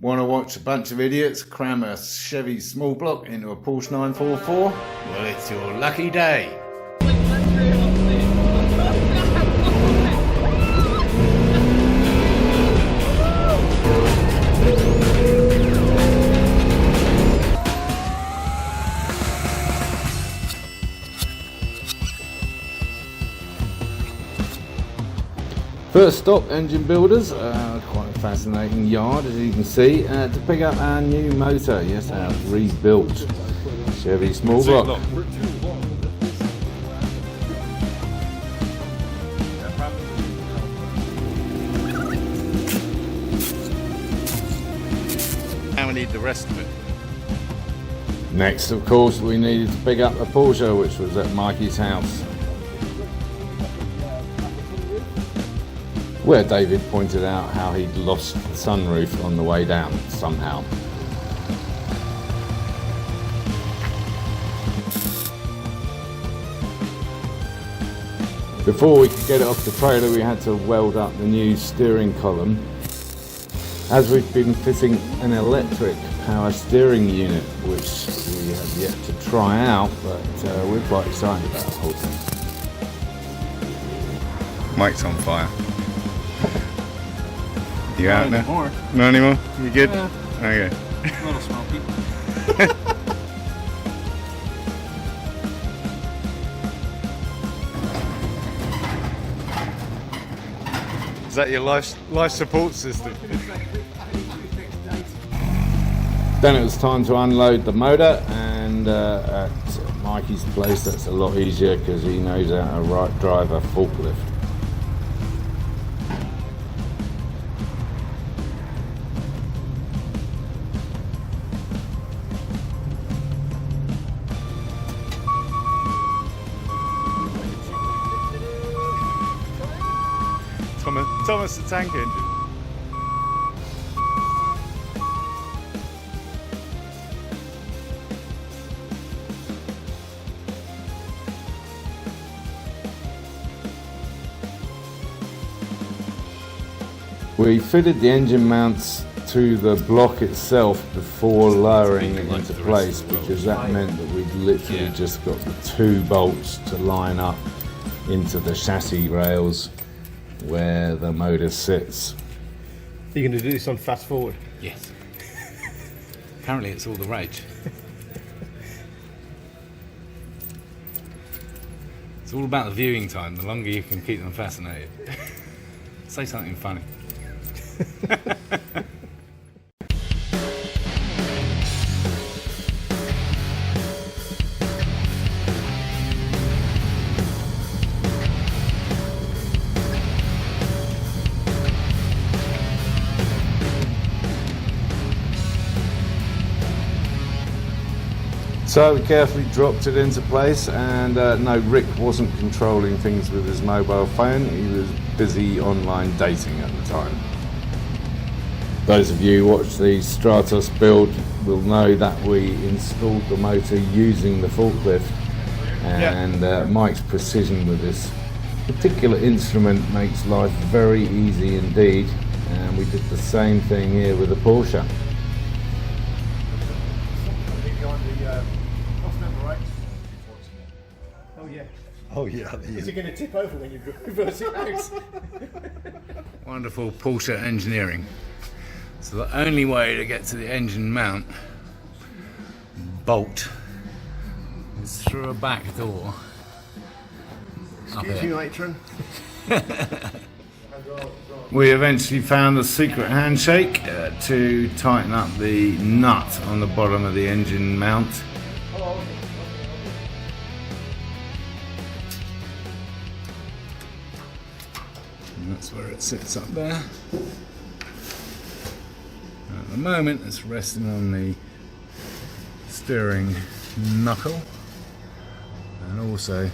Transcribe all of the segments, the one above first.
Want to watch a bunch of idiots cram a Chevy small block into a Porsche 944? Well, it's your lucky day. First stop, Engine Builders. Quite a fascinating yard, as you can see, to pick up our new motor. Yes, our rebuilt Chevy small block. Now we need the rest of it. Next, of course, we needed to pick up a Porsche, which was at Mikey's house, where David pointed out how he'd lost the sunroof on the way down somehow. Before we could get it off the trailer, we had to weld up the new steering column, as we've been fitting an electric power steering unit, which we have yet to try out, but we're quite excited about the whole thing. Mike's on fire. You out now? Anymore. Not anymore? You good? Yeah. Okay. A little smoky. Is that your life support system? Then it was time to unload the motor, and at Mikey's place that's a lot easier because he knows how to drive a forklift. Thomas the Tank Engine. We fitted the engine mounts to the block itself before lowering it into place, because that meant that we'd literally just got the 2 bolts to line up into the chassis rails where the motor sits. You're going to do this on fast forward? Yes. Apparently it's all the rage. It's all about the viewing time. The longer you can keep them fascinated. Say something funny. So we carefully dropped it into place, and no, Rick wasn't controlling things with his mobile phone. He was busy online dating at the time. Those of you who watch the Stratos build will know that we installed the motor using the forklift, and Mike's precision with this particular instrument makes life very easy indeed, and we did the same thing here with the Porsche. Oh yeah. Is it going to tip over when you reverse it out? Wonderful Porsche engineering. So the only way to get to the engine mount bolt is through a back door. Excuse me, matron. We eventually found the secret handshake to tighten up the nut on the bottom of the engine mount. And that's where it sits up there. At the moment it's resting on the steering knuckle, and also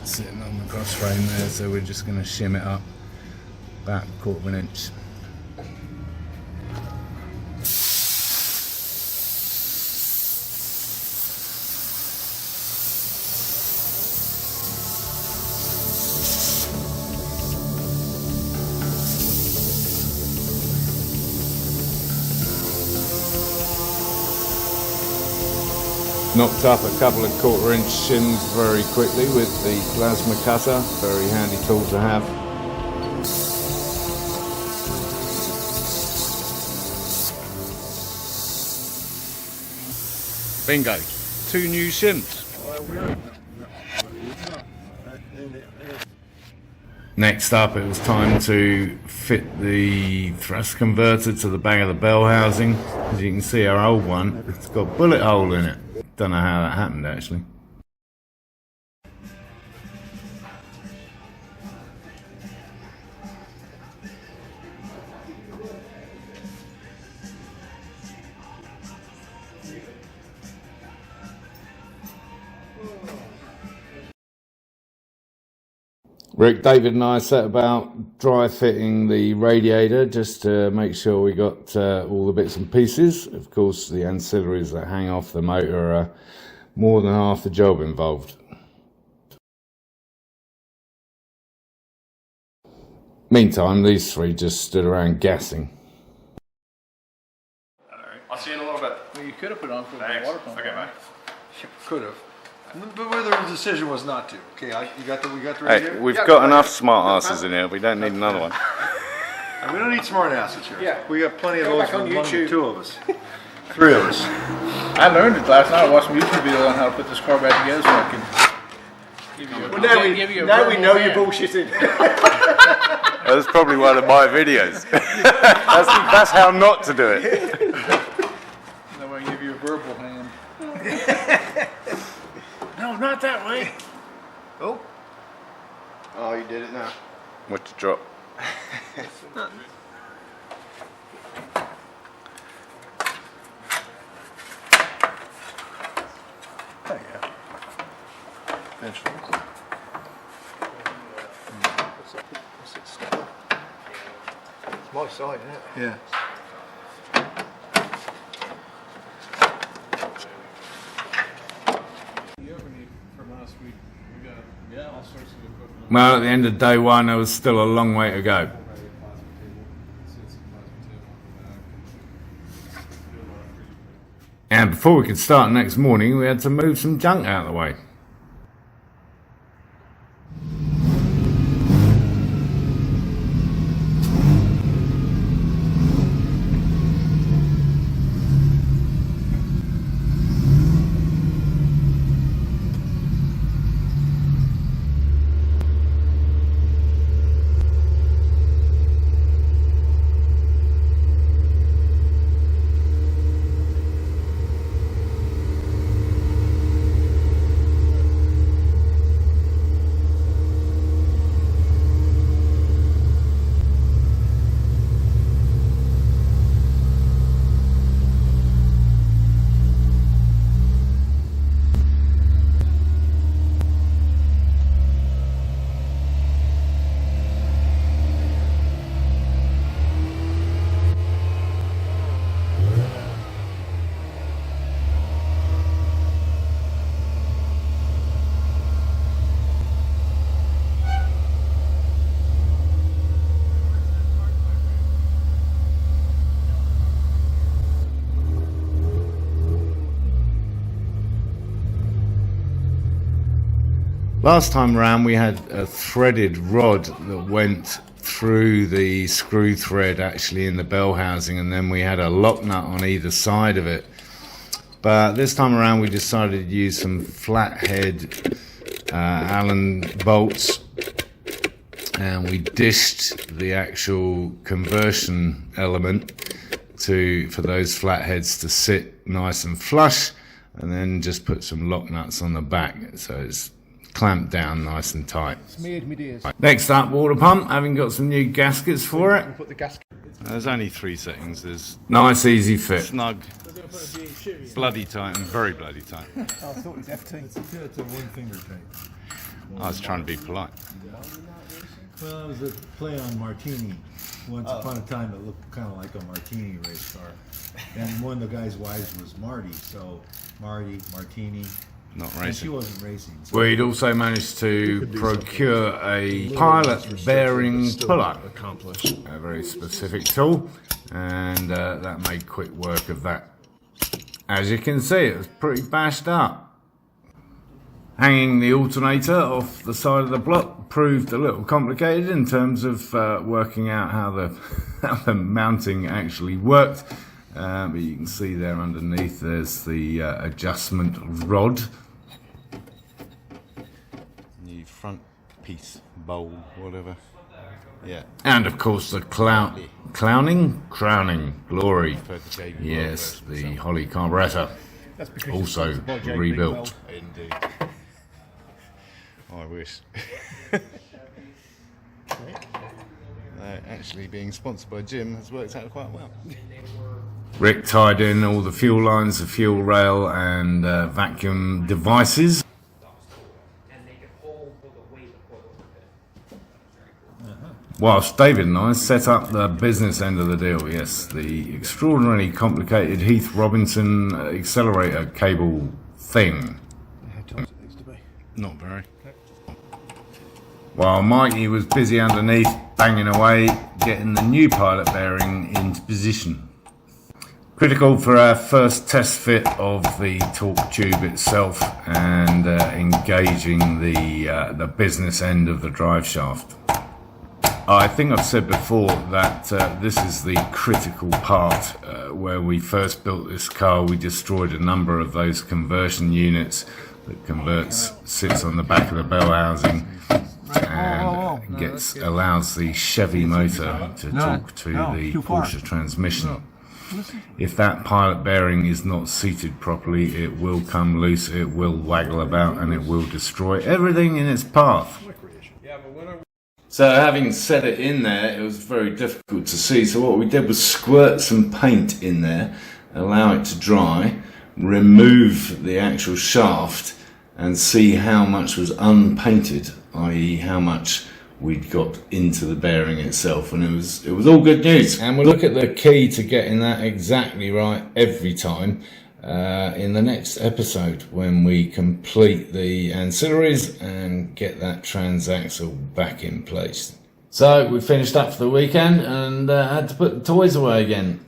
sitting on the cross frame there, so we're just going to shim it up about 1/4 of an inch. Knocked up a couple of 1/4 inch shims very quickly with the plasma cutter, very handy tool to have. Bingo, 2 new shims. Next up, it was time to fit the thrust converter to the back of the bell housing. As you can see, our old one, it's got a bullet hole in it. Don't know how that happened actually. Rick, David and I set about dry fitting the radiator just to make sure we got all the bits and pieces. Of course, the ancillaries that hang off the motor are more than half the job involved. Meantime, these three just stood around gassing. Alright, I'll see you in a little bit. Well, you could have put on for the Thanks. water pump. Okay, bye. Could have. But whether the decision was not to. Okay, we got the Hey, radio? we've got enough smart asses in here. We don't need another one. And we don't need smart asses here. Yeah. We got plenty of Go those back on for among the YouTube. 2 of us. 3 of us. I learned it last night. I watched some YouTube video on how to put this car back together so I can give you a, Well, now we know you're bullshitting. That's probably one of my videos. that's how not to do it. That way I can give you a verbal hand. No, not that way. Oh. Oh, you did it now. What to drop? Oh, yeah. Eventually. It's my side, isn't it? Yeah. Well, at the end of day one, there was still a long way to go. And before we could start next morning, we had to move some junk out of the way. Last time around we had a threaded rod that went through the screw thread actually in the bell housing, and then we had a lock nut on either side of it. But this time around we decided to use some flathead Allen bolts, and we dished the actual conversion element for those flatheads to sit nice and flush, and then just put some lock nuts on the back so it's clamped down nice and tight. Next up, water pump, having got some new gaskets for it. Put the gasket. There's only 3 settings. There's nice, easy fit, snug, bloody tight, and very bloody tight. I thought it was FT. It's a 1-finger tight. I was trying to be polite. Well, it was a play on Martini. Once upon a time, it looked kind of like a Martini race car. And one of the guy's wives was Marty, so Martini. Not And she racing. wasn't racing. So We'd also managed to procure a pilot bearing puller, a very specific tool, and that made quick work of that. as you can see, it was pretty bashed up. Hanging the alternator off the side of the block proved a little complicated in terms of working out how the mounting actually worked. But you can see there underneath there's the adjustment rod. New front piece, bowl, whatever. Yeah. And of course the crowning glory. Yes, the Holley Carburetor. That's because Also it's by JB rebuilt. Weld. Indeed. I wish. Actually being sponsored by Jim has worked out quite well. Rick tied in all the fuel lines, the fuel rail and vacuum devices. Whilst David and I set up the business end of the deal, yes, the extraordinarily complicated Heath Robinson accelerator cable thing. How tight it needs to be. Not very. While Mikey was busy underneath, banging away, getting the new pilot bearing into position. Critical for our first test fit of the torque tube itself and engaging the business end of the drive shaft. I think I've said before that this is the critical part. Where we first built this car, we destroyed a number of those conversion units that sits on the back of the bell housing and allows the Chevy motor to talk to the Porsche transmission. If that pilot bearing is not seated properly, it will come loose, it will waggle about, and it will destroy everything in its path. So having set it in there, it was very difficult to see. So what we did was squirt some paint in there, allow it to dry, remove the actual shaft and see how much was unpainted, i.e. how much we'd got into the bearing itself, and it was all good news. And we'll look at the key to getting that exactly right every time in the next episode when we complete the ancillaries and get that transaxle back in place. So we finished up for the weekend and had to put the toys away again.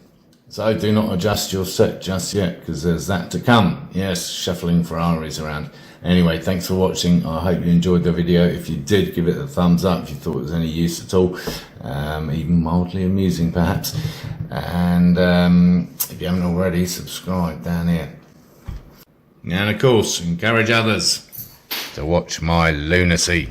So do not adjust your set just yet, because there's that to come. Yes, shuffling Ferraris around. Anyway, thanks for watching. I hope you enjoyed the video. If you did, give it a thumbs up if you thought it was any use at all, even mildly amusing perhaps. And if you haven't already, subscribe down here. And of course, encourage others to watch my lunacy.